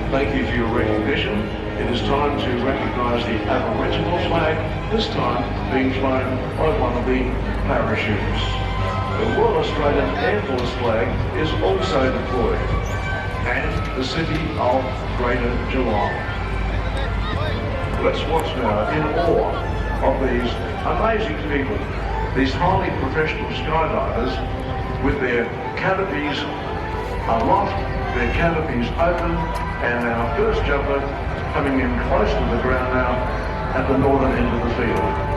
Thank you for your recognition. It is time to recognise the Aboriginal flag, this time being flown by one of the parachutes. The Royal Australian Air Force flag is also deployed, and the city of Greater Geelong. Let's watch now in awe of these amazing people, these highly professional skydivers with their canopies aloft, their canopies open, and our first jumper coming in close to the ground now at the northern end of the field.